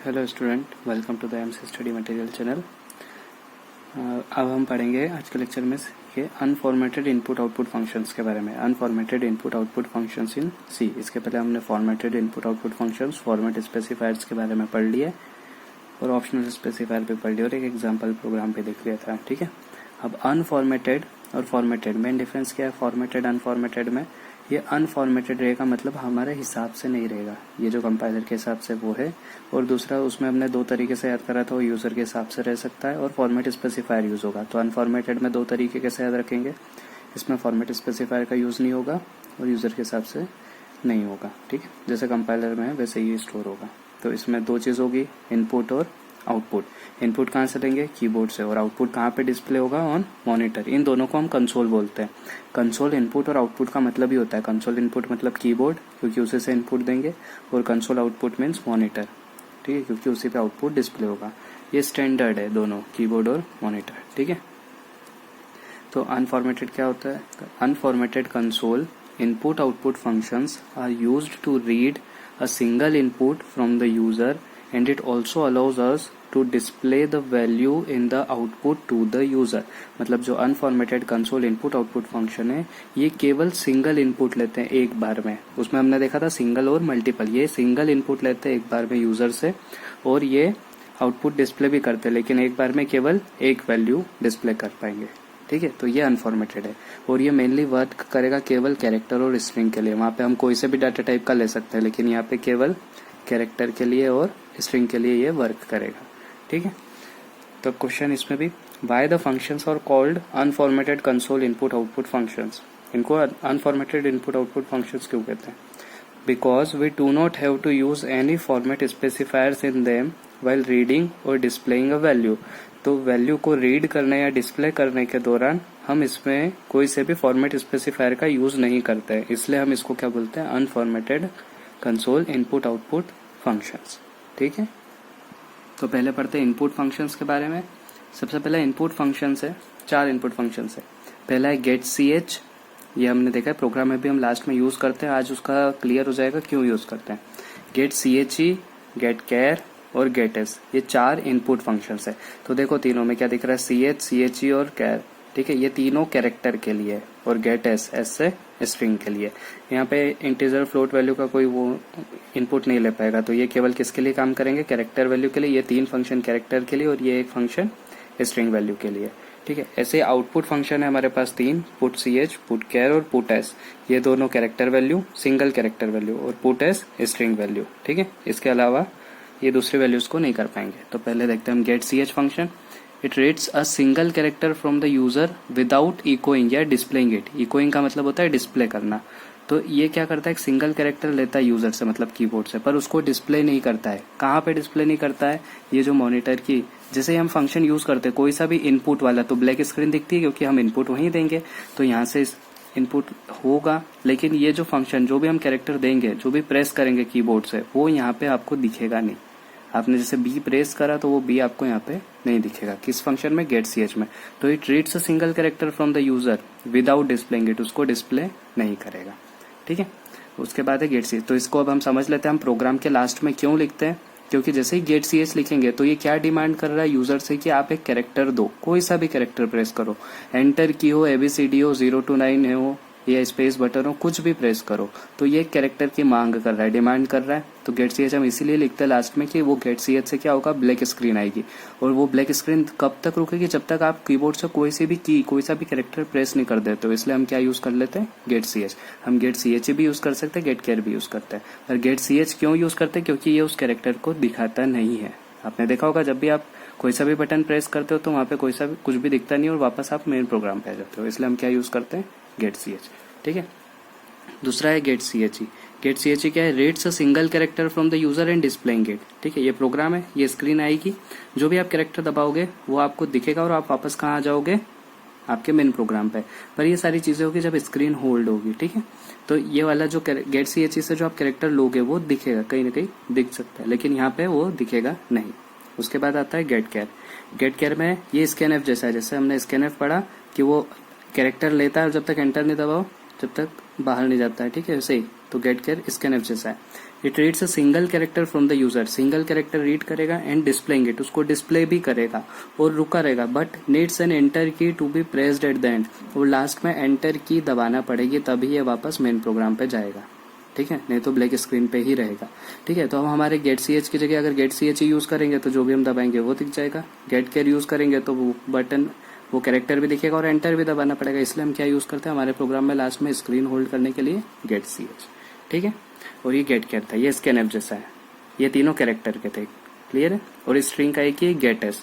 Hello student, welcome to the MC study material channel. अब हम पढ़ेंगे आज के लेक्चर में ये अनफॉर्मेटेड इनपुट आउटपुट फंक्शंस के बारे में। Unformatted input output functions in C. इसके पहले हमने formatted input output functions, format specifiers के बारे में पढ़ लिए और ऑप्शनल स्पेसिफायर पे पढ़ लिया और एक एग्जाम्पल प्रोग्राम पे देख लिया था। ठीक है, अब अनफॉर्मेटेड और फॉर्मेटेड में डिफरेंस क्या है? फॉर्मेटेड अनफॉर्मेटेड में ये अनफॉर्मेटेड रहेगा, मतलब हमारे हिसाब से नहीं रहेगा, ये जो कंपाइलर के हिसाब से वो है। और दूसरा, उसमें हमने दो तरीके से याद करा था, वो यूजर के हिसाब से रह सकता है और फॉर्मेट स्पेसिफायर यूज होगा। तो अनफॉर्मेटेड में दो तरीके कैसे याद रखेंगे, इसमें फॉर्मेट स्पेसिफायर का यूज नहीं होगा और यूजर के हिसाब से नहीं होगा। ठीक है, जैसे कंपाइलर में है वैसे ही स्टोर होगा। तो इसमें दो चीज होगी, इनपुट और आउटपुट। इनपुट कहाँ से लेंगे? कीबोर्ड से। और आउटपुट कहाँ पे डिस्प्ले होगा? On monitor. इन दोनों को हम कंसोल बोलते हैं। कंसोल इनपुट और आउटपुट का मतलब ही होता है, कंसोल इनपुट मतलब कीबोर्ड, क्योंकि उसी से इनपुट देंगे, और कंसोल आउटपुट मीन्स मॉनिटर। ठीक है, क्योंकि उसी पे आउटपुट डिस्प्ले होगा। ये स्टैंडर्ड है दोनों, कीबोर्ड और मॉनिटर। ठीक है, तो अनफॉर्मेटेड क्या होता है? Unformatted console input output functions are used to read a single input from the user and it also allows us to display the value in the output to the user। मतलब जो unformatted console input output function है, ये केवल single input लेते हैं एक बार में। उसमें हमने देखा था सिंगल और मल्टीपल, ये सिंगल इनपुट लेते हैं एक बार में यूजर से और ये आउटपुट डिस्प्ले भी करते हैं, लेकिन एक बार में केवल एक वैल्यू डिस्प्ले कर पाएंगे। ठीक है, तो ये अनफॉर्मेटेड है और ये मेनली वर्क करेगा केवल कैरेक्टर और स्ट्रिंग के लिए। वहां पे हम कोई से भी डाटा टाइप का ले सकते हैं, लेकिन यहाँ पे केवल कैरेक्टर के लिए और स्ट्रिंग के लिए ये वर्क करेगा। ठीक है, तो क्वेश्चन इसमें भी, why the functions are called unformatted console input output functions. इनको अनफॉर्मेटेड इनपुट आउटपुट फंक्शंस क्यों कहते हैं? Because we do not have to use any format specifiers in them while reading और डिस्प्लेइंग अ वैल्यू। तो value को read करने या display करने के दौरान हम इसमें कोई से भी फॉर्मेट स्पेसिफायर का यूज नहीं करते हैं, इसलिए हम इसको क्या बोलते हैं? Unformatted console input output functions. ठीक है, तो पहले पढ़ते हैं इनपुट फंक्शंस के बारे में। सबसे पहला इनपुट फंक्शंस है, 4 इनपुट फंक्शंस है। पहला है गेट सी एच, ये हमने देखा है प्रोग्राम में भी हम लास्ट में यूज करते हैं, आज उसका क्लियर हो जाएगा क्यों यूज करते हैं। Get C H E, get char और गेट एस, ये 4 इनपुट फंक्शंस है। तो देखो तीनों में क्या दिख रहा है? सी एच, सी एच ई और कैर। ठीक है, ये तीनों कैरेक्टर के लिए, और गेट एस, एस से स्ट्रिंग के लिए। यहाँ पे इंटीजर फ्लोट वैल्यू का कोई वो इनपुट नहीं ले पाएगा, तो ये केवल किसके लिए काम करेंगे? कैरेक्टर वैल्यू के लिए। ये 3 फंक्शन कैरेक्टर के लिए और ये एक फंक्शन स्ट्रिंग वैल्यू के लिए। ठीक है, ऐसे आउटपुट फंक्शन है हमारे पास 3, पुट सी एच, पुट कैर और पुट एस। ये दोनों character value, single character value, और पुट एस स्ट्रिंग वैल्यू। ठीक है, इसके अलावा ये दूसरे वैल्यूज को नहीं कर पाएंगे। तो पहले देखते हैं हम get C H function. It reads a single character from the user without echoing या डिस्प्लेइंग इट। इकोइंग का मतलब होता है डिस्प्ले करना। तो ये क्या करता है? एक सिंगल कैरेक्टर लेता है यूजर से, मतलब कीबोर्ड से, पर उसको डिस्प्ले नहीं करता है। कहाँ पे डिस्प्ले नहीं करता है? ये जो मॉनिटर की, जैसे हम फंक्शन यूज करते हैं कोई सा भी इनपुट वाला, तो ब्लैक स्क्रीन दिखती है क्योंकि हम इनपुट वहीं देंगे, तो यहाँ से इनपुट होगा। लेकिन ये जो फंक्शन, जो भी हम कैरेक्टर देंगे, जो भी प्रेस करेंगे कीबोर्ड से, वो यहाँ पे आपको दिखेगा नहीं। आपने जैसे बी प्रेस करा तो वो बी आपको यहाँ पे नहीं दिखेगा। किस फंक्शन में? गेट सी एच में। तो it reads a single character from the user without displaying it, उसको डिस्प्ले नहीं करेगा। ठीक है, उसके बाद है गेट सी एच। तो इसको अब हम समझ लेते हैं हम प्रोग्राम के लास्ट में क्यों लिखते हैं। क्योंकि जैसे ही गेट सी एच लिखेंगे तो ये क्या डिमांड कर रहा है यूजर से कि आप एक कैरेक्टर दो, कोई सा भी कैरेक्टर प्रेस करो, एंटर की हो, ABCD हो, 0 to 9 हो या स्पेस बटन हो, कुछ भी प्रेस करो, तो ये कैरेक्टर की मांग कर रहा है, डिमांड कर रहा है। तो गेट सी एच हम इसीलिए लिखते हैं लास्ट में कि वो गेट सी एच से क्या होगा? ब्लैक स्क्रीन आएगी। और वो ब्लैक स्क्रीन कब तक रुकेगी? जब तक आप कीबोर्ड से कोई सी भी की, कोई सा भी कैरेक्टर प्रेस नहीं कर देते हो। इसलिए हम क्या यूज कर लेते हैं? Get C H. हम गेट सी एच भी यूज कर सकते हैं, गेट केयर भी यूज करते हैं। और गेट सी एच क्यों यूज करते हैं? क्योंकि ये उस कैरेक्टर को दिखाता नहीं है। आपने देखा होगा जब भी आप कोई सा भी बटन प्रेस करते हो तो वहां पे कोई सा भी कुछ भी दिखता नहीं और वापस आप मेन प्रोग्राम पे आ जाते हो। इसलिए हम क्या यूज करते हैं? Get C H. ठीक है, दूसरा है get C H E. Get C H E क्या है? Reads a single character from the user and displaying it. ठीक है, ये प्रोग्राम है, ये स्क्रीन आएगी, जो भी आप कैरेक्टर दबाओगे वो आपको दिखेगा और आप वापस कहाँ आ जाओगे? आपके मेन प्रोग्राम पे। पर ये सारी चीजें होगी जब स्क्रीन होल्ड होगी। ठीक है, तो ये वाला जो गेट सी एच ई से जो आप कैरेक्टर लोगे वो दिखेगा, कहीं ना कहीं दिख सकता है, लेकिन यहाँ पे वो दिखेगा नहीं। उसके बाद आता है गेट केयर। गेट केयर में ये स्कैन एफ जैसा है, जैसे हमने स्कैन एफ पढ़ा कि वो कैरेक्टर लेता है और जब तक एंटर नहीं दबाओ जब तक बाहर नहीं जाता है, ठीक है, ऐसे ही। तो गेट केयर स्कैनफ जैसा है। It reads a single character from the user, single character read करेगा एंड डिस्प्लेइंग इट, उसको डिस्प्ले भी करेगा और रुका रहेगा, but needs an enter key to be pressed at the end, और लास्ट में एंटर की दबाना पड़ेगी तभी ये वापस मेन प्रोग्राम पे जाएगा, ठीक है, नहीं तो ब्लैक स्क्रीन पे ही रहेगा, ठीक है। तो हम हमारे गेट सी एच की जगह अगर गेट सी एच ही यूज करेंगे तो जो भी हम दबाएंगे वो दिख जाएगा, गेट केयर यूज करेंगे तो वो बटन, वो कैरेक्टर भी दिखेगा और एंटर भी दबाना पड़ेगा, इसलिए हम क्या यूज करते हैं हमारे प्रोग्राम में लास्ट में स्क्रीन होल्ड करने के लिए गेट सी एच, ठीक है। और ये गेट केयर था, ये स्कैनफ जैसा है, ये तीनों कैरेक्टर के थे, क्लियर है। और स्ट्रिंग का एक ही get S,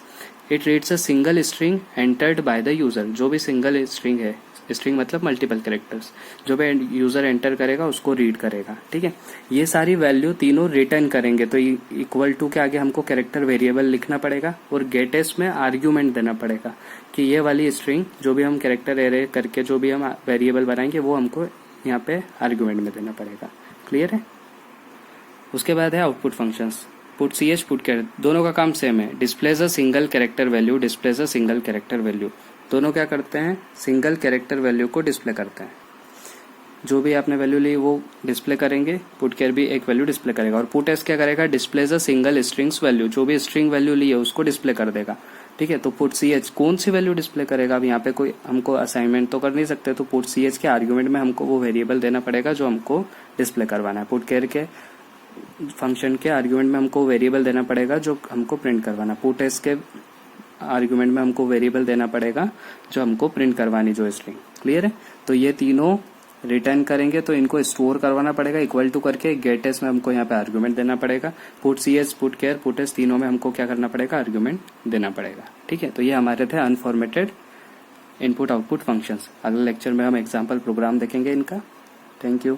it reads a single string entered by the user, जो भी सिंगल स्ट्रिंग है, स्ट्रिंग मतलब मल्टीपल कैरेक्टर्स, जो भी यूजर एंटर करेगा उसको रीड करेगा, ठीक है। ये सारी वैल्यू तीनों रिटर्न करेंगे, तो इक्वल टू के आगे हमको कैरेक्टर वेरिएबल लिखना पड़ेगा और गेट एस में आर्ग्यूमेंट देना पड़ेगा कि ये वाली स्ट्रिंग जो भी हम कैरेक्टर एरे करके जो भी हम वेरिएबल बनाएंगे वो हमको यहाँ पे आर्ग्यूमेंट में देना पड़ेगा, क्लियर है। उसके बाद है output functions, put C H put char, दोनों का काम सेम है, displays a single character value, displays a single character value, दोनों क्या करते हैं, सिंगल कैरेक्टर वैल्यू को डिस्प्ले करते हैं, जो भी आपने वैल्यू ली वो डिस्प्ले करेंगे, पुट केयर भी एक वैल्यू डिस्प्ले करेगा, और पुट एस क्या करेगा, displays a single strings value, जो भी स्ट्रिंग वैल्यू ली है उसको डिस्प्ले कर देगा, ठीक है। तो पुट सी एच कौन सी वैल्यू डिस्प्ले करेगा, अब यहाँ पे कोई हमको असाइनमेंट तो कर नहीं सकते, तो पुट सी एच के आर्ग्यूमेंट में हमको वो वेरिएबल देना पड़ेगा जो हमको डिस्प्ले करवाना है, पुट केयर के फंक्शन के आर्ग्यूमेंट में हमको वेरिएबल देना पड़ेगा जो हमको प्रिंट करवाना, पुट एस के आर्ग्यूमेंट में हमको वेरिएबल देना पड़ेगा जो हमको प्रिंट करवानी जो स्ट्रिंग, क्लियर है। तो ये तीनों रिटर्न करेंगे तो इनको स्टोर करवाना पड़ेगा इक्वल टू करके, गेट एस में हमको यहाँ पे आर्ग्यूमेंट देना पड़ेगा, put C S put char put S तीनों में हमको क्या करना पड़ेगा, आर्ग्यूमेंट देना पड़ेगा, ठीक है। तो ये हमारे थे अनफॉर्मेटेड इनपुट आउटपुट फंक्शंस। अगले लेक्चर में हम एग्जाम्पल प्रोग्राम देखेंगे इनका। Thank you.